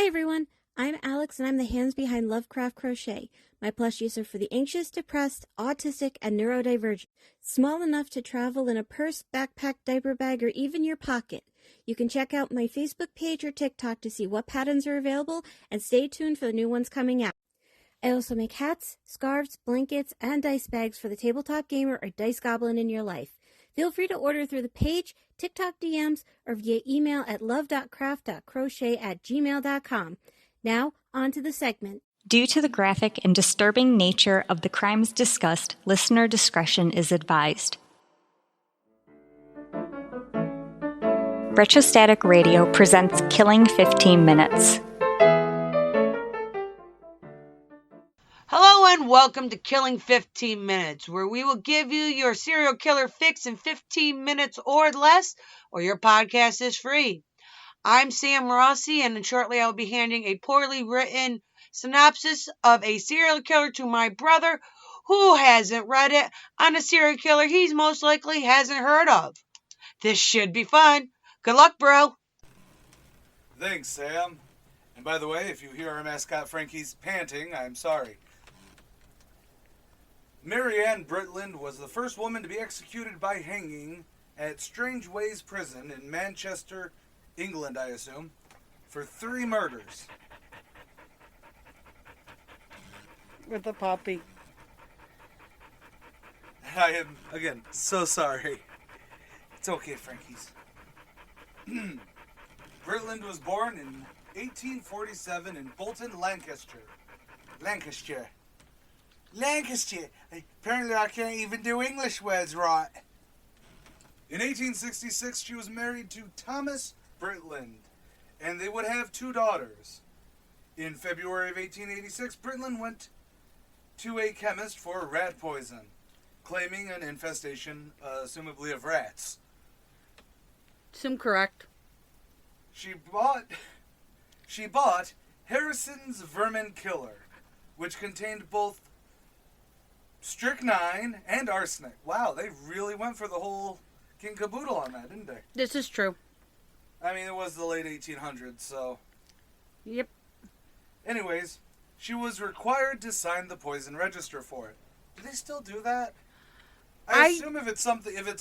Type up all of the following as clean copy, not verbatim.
everyone, I'm Alex and I'm the hands behind Lovecraft Crochet. My plushies are for the anxious, depressed, autistic, and neurodivergent. Small enough to travel in a purse, backpack, diaper bag, or even your pocket. You can check out my Facebook page or TikTok to see what patterns are available and stay tuned for the new ones coming out. I also make hats, scarves, blankets, and dice bags for the tabletop gamer or dice goblin in your life. Feel free to order through the page, TikTok DMs, or via email at love.craft.crochet@gmail.com. Now, on to the segment. Due to the graphic and disturbing nature of the crimes discussed, listener discretion is advised. Retrostatic Radio presents Killing 15 Minutes. Hello and welcome to Killing 15 Minutes, where we will give you your serial killer fix in 15 minutes or less, or your podcast is free. I'm Sam Rossi, and shortly I will be handing a poorly written synopsis of a serial killer to my brother, who hasn't read it, on a serial killer he's most likely hasn't heard of. This should be fun. Good luck, bro. Thanks, Sam. And by the way, if you hear our mascot Frankie's panting, I'm sorry. Ann Brittland was the first woman to be executed by hanging at Strangeways Prison in Manchester, England, I assume, for 3 murders. With a puppy. I am, again, so sorry. It's okay, Frankies. Brittland was born in 1847 in Bolton, Lancashire. Lancashire. Apparently I can't even do English words right. In 1866, she was married to Thomas Brittland, and they would have 2 daughters. In February of 1886, Brittland went to a chemist for rat poison, claiming an infestation, assumably of rats. Seem correct. She bought Harrison's Vermin Killer, which contained both strychnine and arsenic. Wow, they really went for the whole king caboodle on that, didn't they? This is true. I mean, it was the late 1800s, so... Yep. Anyways, she was required to sign the poison register for it. Do they still do that? I assume if it's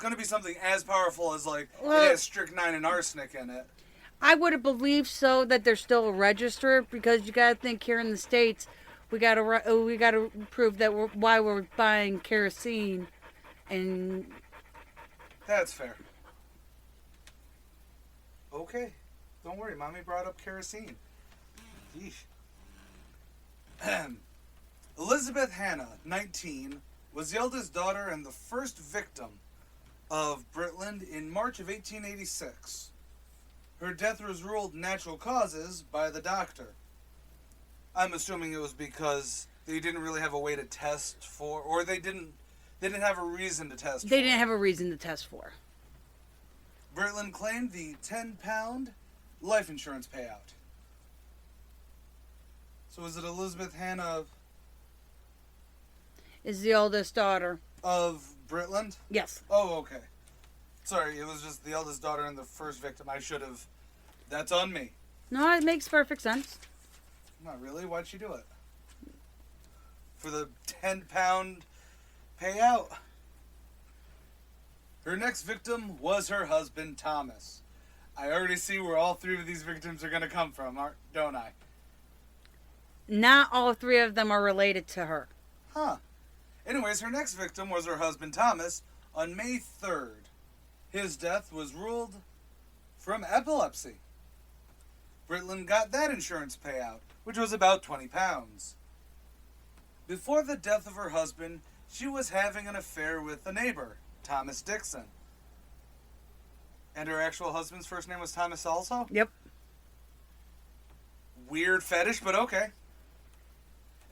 going to be something as powerful as, like, it has strychnine and arsenic in it. I would have believed so that there's still a register, because you got to think here in the States, we got to prove that why we're buying kerosene, and that's fair. Okay, don't worry, Mommy brought up kerosene. Yeesh. Elizabeth Hannah, 19, was the eldest daughter and the first victim of Brittland in March of 1886. Her death was ruled natural causes by the doctor. I'm assuming it was because they didn't really have a way to test for, or they didn't have a reason to test for. They didn't have a reason to test for. Brittland claimed the £10 life insurance payout. So is it Elizabeth Hannah? Is the oldest daughter. Of Brittland? Yes. Oh, okay. Sorry, it was just the eldest daughter and the first victim. I should have... That's on me. No, it makes perfect sense. Not really. Why'd she do it? For the £10 payout? Her next victim was her husband, Thomas. I already see where all 3 of these victims are going to come from, don't I? Not all 3 of them are related to her. Huh. Anyways, her next victim was her husband, Thomas, on May 3rd. His death was ruled from epilepsy. Brittland got that insurance payout, which was about £20. Before the death of her husband, she was having an affair with a neighbor, Thomas Dixon. And her actual husband's first name was Thomas also? Yep. Weird fetish, but okay.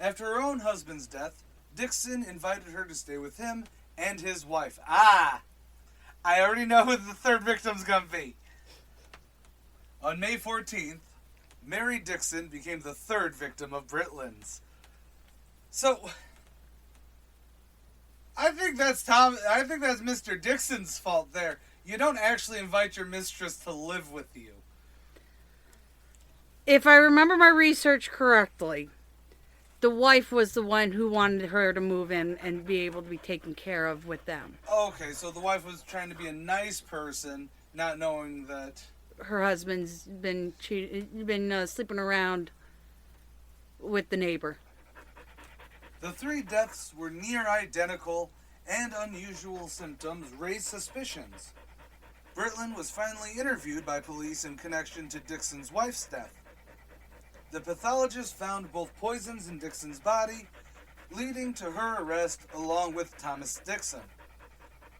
After her own husband's death, Dixon invited her to stay with him and his wife. I already know who the third victim's gonna be. On May 14th, Mary Dixon became the third victim of Brittland's. So, I think that's Mr. Dixon's fault there. You don't actually invite your mistress to live with you. If I remember my research correctly, the wife was the one who wanted her to move in and be able to be taken care of with them. Okay, so the wife was trying to be a nice person, not knowing that Her husband's been sleeping around with the neighbor. the 3 deaths were near identical and unusual symptoms raised suspicions. Britland was finally interviewed by police in connection to Dixon's wife's death. The pathologist found both poisons in Dixon's body, leading to her arrest along with Thomas Dixon.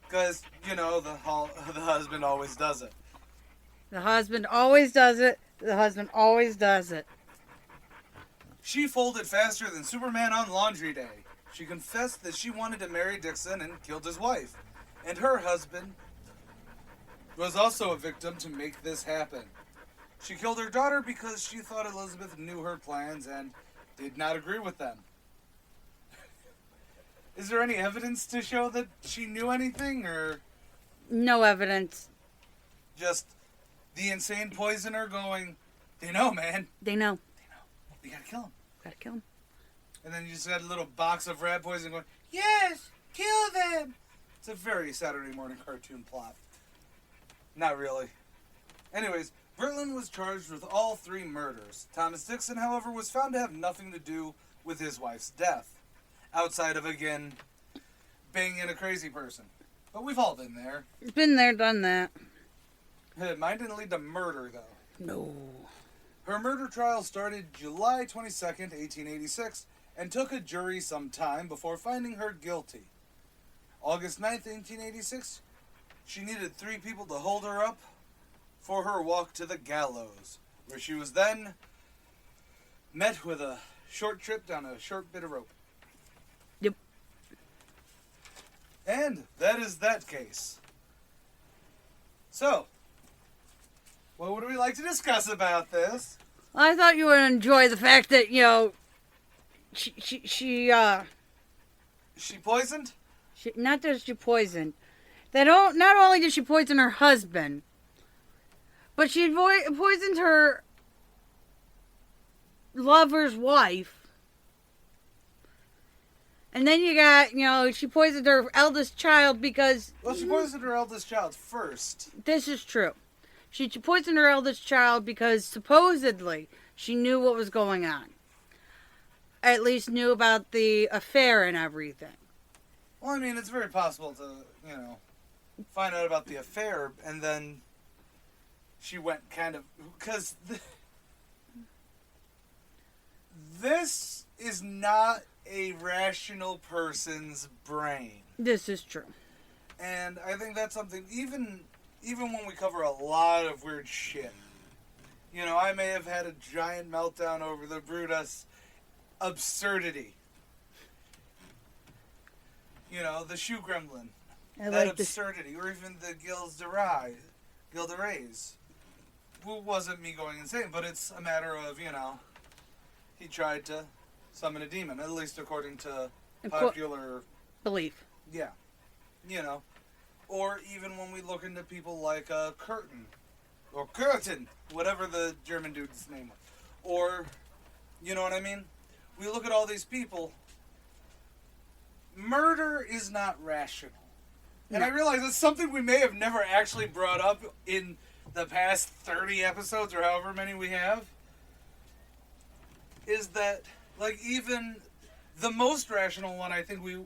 Because, you know, the husband always does it. The husband always does it. The husband always does it. She folded faster than Superman on laundry day. She confessed that she wanted to marry Dixon and killed his wife. And her husband was also a victim to make this happen. She killed her daughter because she thought Elizabeth knew her plans and did not agree with them. Is there any evidence to show that she knew anything, or No evidence. just the insane poisoner going, they know, man. They know. We gotta kill him. Gotta kill him. And then you just got a little box of rat poison going, yes, kill them. It's a very Saturday morning cartoon plot. Not really. Anyways, Britland was charged with all 3 murders. Thomas Dixon, however, was found to have nothing to do with his wife's death. Outside of, again, banging a crazy person. But we've all been there. Been there, done that. Mine didn't lead to murder, though. No. Her murder trial started July 22nd, 1886, and took a jury some time before finding her guilty. August 9th, 1886, she needed 3 people to hold her up for her walk to the gallows, where she was then met with a short trip down a short bit of rope. Yep. And that is that case. So, what would we like to discuss about this? I thought you would enjoy the fact that, you know, she poisoned? not that she poisoned. Not only did she poison her husband, but she poisoned her lover's wife. And then you got, you know, she poisoned her eldest child because... Well, she poisoned her eldest child first. This is true. She poisoned her eldest child because supposedly she knew what was going on. At least knew about the affair and everything. Well, I mean, it's very possible to, you know, find out about the affair and then she went kind of... Because this is not a rational person's brain. This is true. And I think that's something, even when we cover a lot of weird shit. You know, I may have had a giant meltdown over the Brutus absurdity. You know, the shoe gremlin. That absurdity. Or even the Gilles de Rais. Who wasn't me going insane, but it's a matter of, you know, he tried to summon a demon, at least according to popular belief. Yeah. You know. Or even when we look into people like Curtin. Or Curtin. Whatever the German dude's name was. Or, you know what I mean? We look at all these people. Murder is not rational. And I realize it's something we may have never actually brought up in the past 30 episodes or however many we have. Is that, like, even the most rational one I think we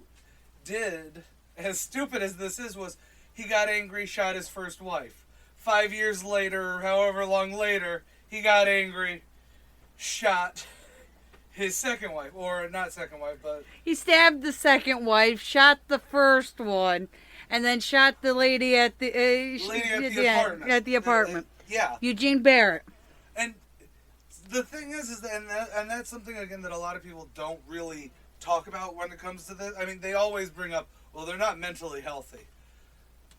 did, as stupid as this is, was he got angry, shot his first wife. 5 years later, or however long later, he got angry, shot his second wife. Or not second wife, but... He stabbed the second wife, shot the first one, and then shot the lady at the apartment. At the apartment. Yeah. Eugene Barrett. And the thing is that, and that's something, again, that a lot of people don't really talk about when it comes to this. I mean, they always bring up, well, they're not mentally healthy.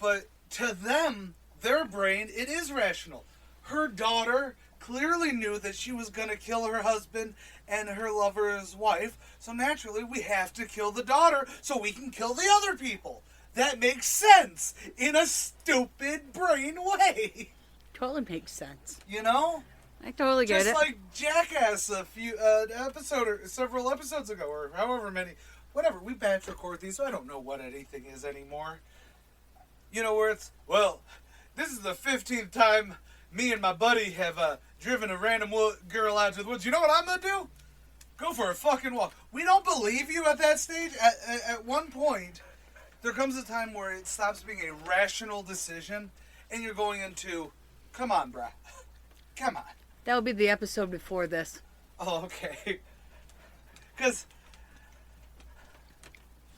But to them, their brain, it is rational. Her daughter clearly knew that she was going to kill her husband and her lover's wife, so naturally we have to kill the daughter so we can kill the other people. That makes sense in a stupid brain way. Totally makes sense. You know? I totally get Just it. like Jackass a few episode or several episodes ago, or however many, whatever. We batch record these, so I don't know what anything is anymore. You know, where it's, well, this is the 15th time me and my buddy have driven a random girl out to the woods. You know what I'm gonna do? Go for a fucking walk. We don't believe you at that stage. At one point, there comes a time where it stops being a rational decision, and you're going into, come on, bruh. Come on. That would be the episode before this. Oh, okay. Because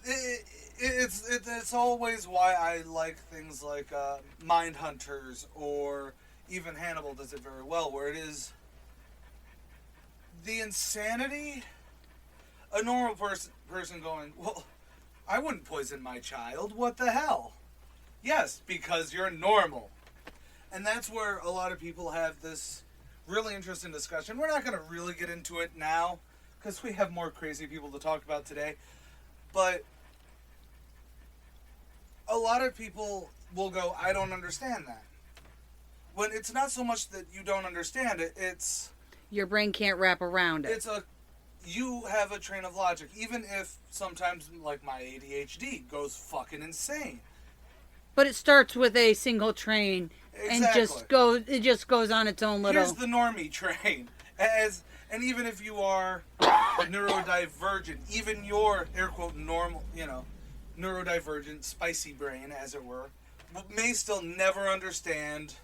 it's always why I like things like Mindhunters, or even Hannibal does it very well, where it is the insanity. A normal person going, well, I wouldn't poison my child. What the hell? Yes, because you're normal. And that's where a lot of people have this really interesting discussion. We're not going to really get into it now, because we have more crazy people to talk about today. But a lot of people will go, I don't understand that. When it's not so much that you don't understand it, it's... Your brain can't wrap around it. You have a train of logic, even if sometimes, like, my ADHD goes fucking insane. But it starts with a single train, Exactly. and it just goes on its own little... Here's the normie train. And even if you are neurodivergent, even your, air quote, normal, neurodivergent, spicy brain, as it were, may still never understand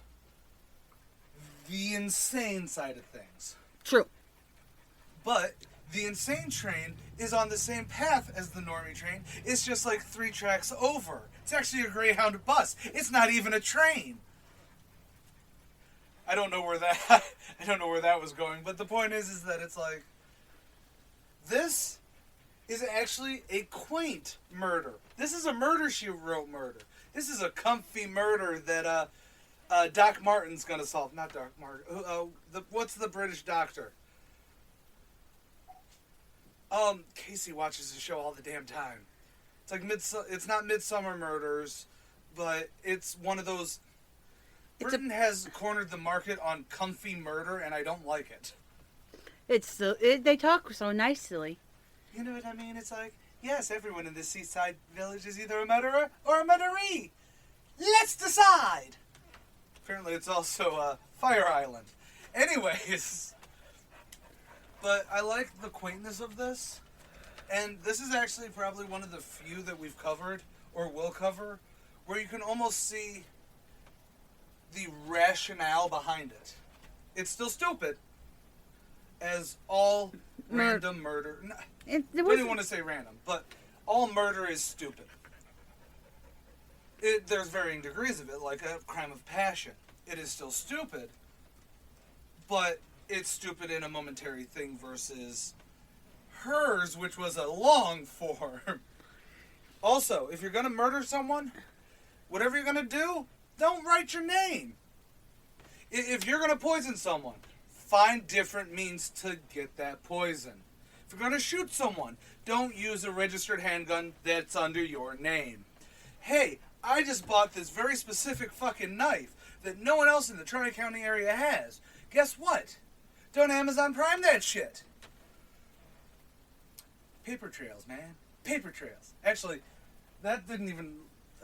the insane side of things. True. But the insane train is on the same path as the normie train. It's just like 3 tracks over. It's actually a Greyhound bus. It's not even a train. I don't know where that was going, but the point is that it's like, this is actually a quaint murder. This is a murder she wrote murder. This is a comfy murder that Doc Martin's gonna solve. Not Doc Martin. What's the British doctor? Casey watches the show all the damn time. It's like it's not Midsummer Murders, but it's one of those. Britain has cornered the market on comfy murder, and I don't like it. They talk so nicely. You know what I mean? It's like, yes, everyone in this seaside village is either a murderer or a murderee. Let's decide. Apparently, it's also Fire Island. Anyways, but I like the quaintness of this, and this is actually probably one of the few that we've covered or will cover, where you can almost see the rationale behind it. It's still stupid, as all random murder. I didn't want to say random, but all murder is stupid. There's varying degrees of it, like a crime of passion. It is still stupid, but it's stupid in a momentary thing versus hers, which was a long form. Also, if you're going to murder someone, whatever you're going to do, don't write your name. If you're going to poison someone, find different means to get that poison. If you're going to shoot someone, don't use a registered handgun that's under your name. Hey, I just bought this very specific fucking knife that no one else in the Tri-County area has. Guess what? Don't Amazon Prime that shit. Paper trails, man. Paper trails. Actually, that didn't even,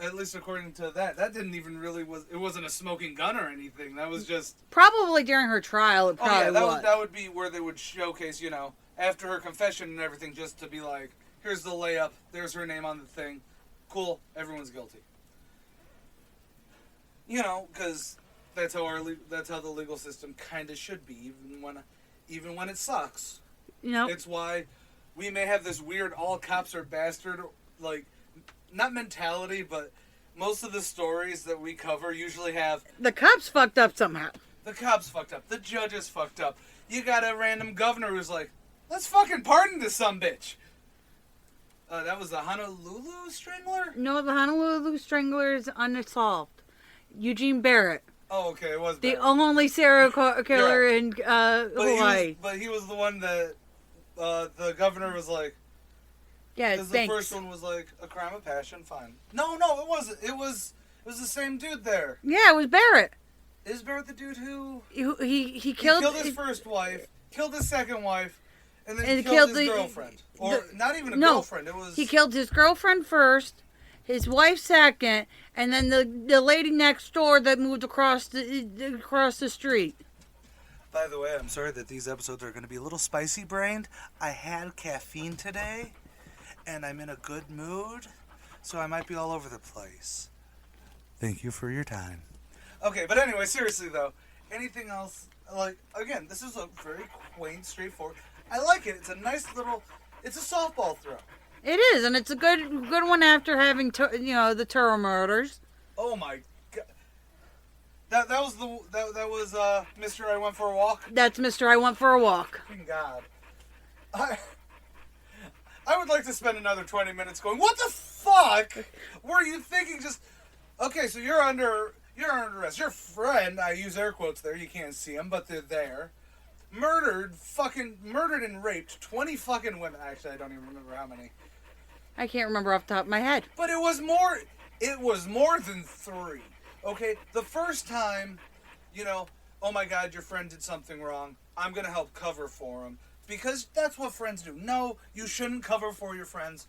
at least according to that didn't even really it wasn't a smoking gun or anything. That was just... Probably during her trial, it probably was. That would be where they would showcase, after her confession and everything, just to be like, here's the layup, there's her name on the thing. Cool, everyone's guilty. Because that's how the legal system kind of should be, even when it sucks. It's why we may have this weird all cops are bastard, like, not mentality, but most of the stories that we cover usually have... The cops fucked up somehow. The cops fucked up. The judges fucked up. You got a random governor who's like, let's fucking pardon this sumbitch. That was the Honolulu Strangler? No, the Honolulu Strangler is unsolved. Eugene Barrett. Oh, okay, it was the Barrett. only serial killer in Hawaii. But he was the one that the governor was like... Yeah, because the first one was like a crime of passion, fine. No, it wasn't. It was the same dude there. Yeah, it was Barrett. Isbert the dude who he killed his first wife, killed his second wife, and then and killed his girlfriend. Not even a girlfriend. It was... He killed his girlfriend first, his wife second, and then the lady next door that moved across the street. By the way, I'm sorry that these episodes are going to be a little spicy-brained. I had caffeine today, and I'm in a good mood, so I might be all over the place. Thank you for your time. Okay, but anyway, seriously though, anything else? Like, again, this is a very quaint, straightforward. I like it. It's a nice little... It's a softball throw. It is, and it's a good one after having the Turo murders. Oh my god. That was Mr. I Went for a Walk? That's Mr. I Went for a Walk. Thank God. I would like to spend another 20 minutes going, what the fuck were you thinking? Just, okay, so you're under arrest. Your friend, I use air quotes there, you can't see them, but they're there, murdered and raped 20 fucking women. Actually, I don't even remember how many. I can't remember off the top of my head. But it was more than 3. Okay, the first time, oh my God, your friend did something wrong. I'm going to help cover for him. Because that's what friends do. No, you shouldn't cover for your friends.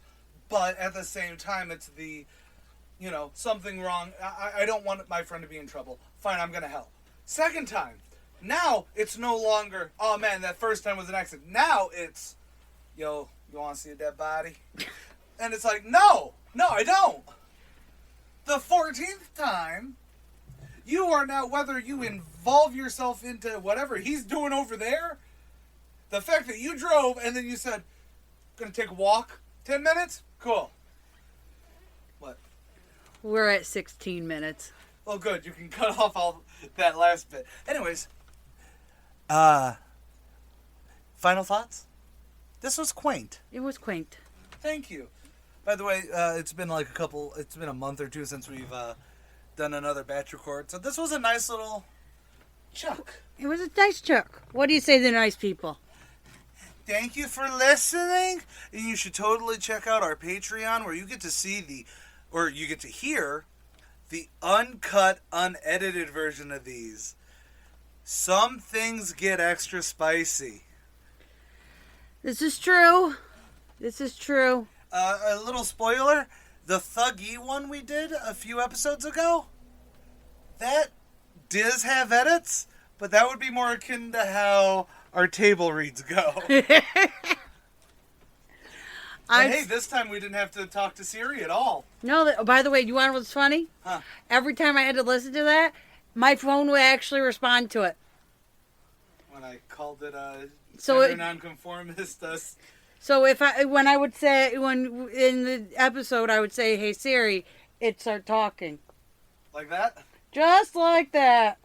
But at the same time, it's the, something wrong. I don't want my friend to be in trouble. Fine, I'm going to help. Second time, now it's no longer, oh man, that first time was an accident. Now it's, yo, you want to see a dead body? And it's like, no, I don't. The 14th time, you are now, whether you involve yourself into whatever he's doing over there, the fact that you drove and then you said, gonna take a walk, 10 minutes? Cool. What? We're at 16 minutes. Well, good. You can cut off all that last bit. Anyways, final thoughts? This was quaint. It was quaint. Thank you. By the way, it's been a month or two since we've done another batch record. So this was a nice little chuck. It was a nice chuck. What do you say to the nice people? Thank you for listening. And you should totally check out our Patreon where you get to see you get to hear the uncut, unedited version of these. Some things get extra spicy. This is true. A little spoiler, the Thuggy one we did a few episodes ago, that does have edits, but that would be more akin to how our table reads go. And hey, this time we didn't have to talk to Siri at all. No, by the way, you want to know what's funny? Huh. Every time I had to listen to that, my phone would actually respond to it. When I called it a nonconformist. So when in the episode I would say, "Hey Siri," it'd start talking. Like that? Just like that.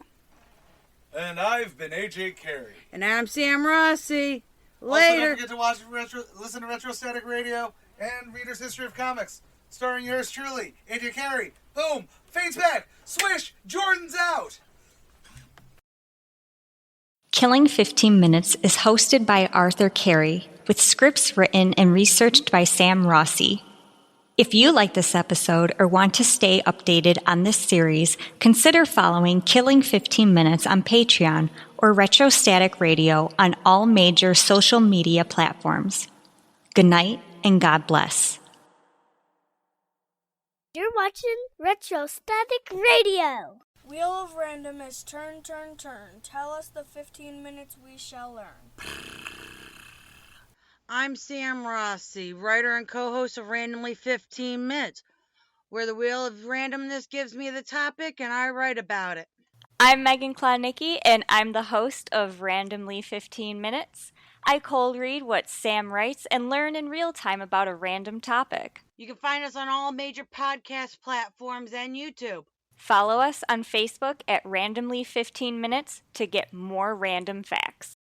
And I've been AJ Carey. And I'm Sam Rossi. Later. Also, don't forget to listen to Retrostatic Radio and Reader's History of Comics, starring yours truly, AJ Carey. Boom! Fades back! Swish! Jordan's out! Killing 15 Minutes is hosted by Arthur Carey, with scripts written and researched by Sam Rossi. If you like this episode or want to stay updated on this series, consider following Killing 15 Minutes on Patreon or Retrostatic Radio on all major social media platforms. Good night and God bless. You're watching Retrostatic Radio. Wheel of Random is turn, turn, turn. Tell us the 15 minutes we shall learn. I'm Sam Rossi, writer and co-host of Randomly 15 Minutes, where the Wheel of Randomness gives me the topic and I write about it. I'm Megan Klodnicki, and I'm the host of Randomly 15 Minutes. I cold read what Sam writes and learn in real time about a random topic. You can find us on all major podcast platforms and YouTube. Follow us on Facebook at Randomly 15 Minutes to get more random facts.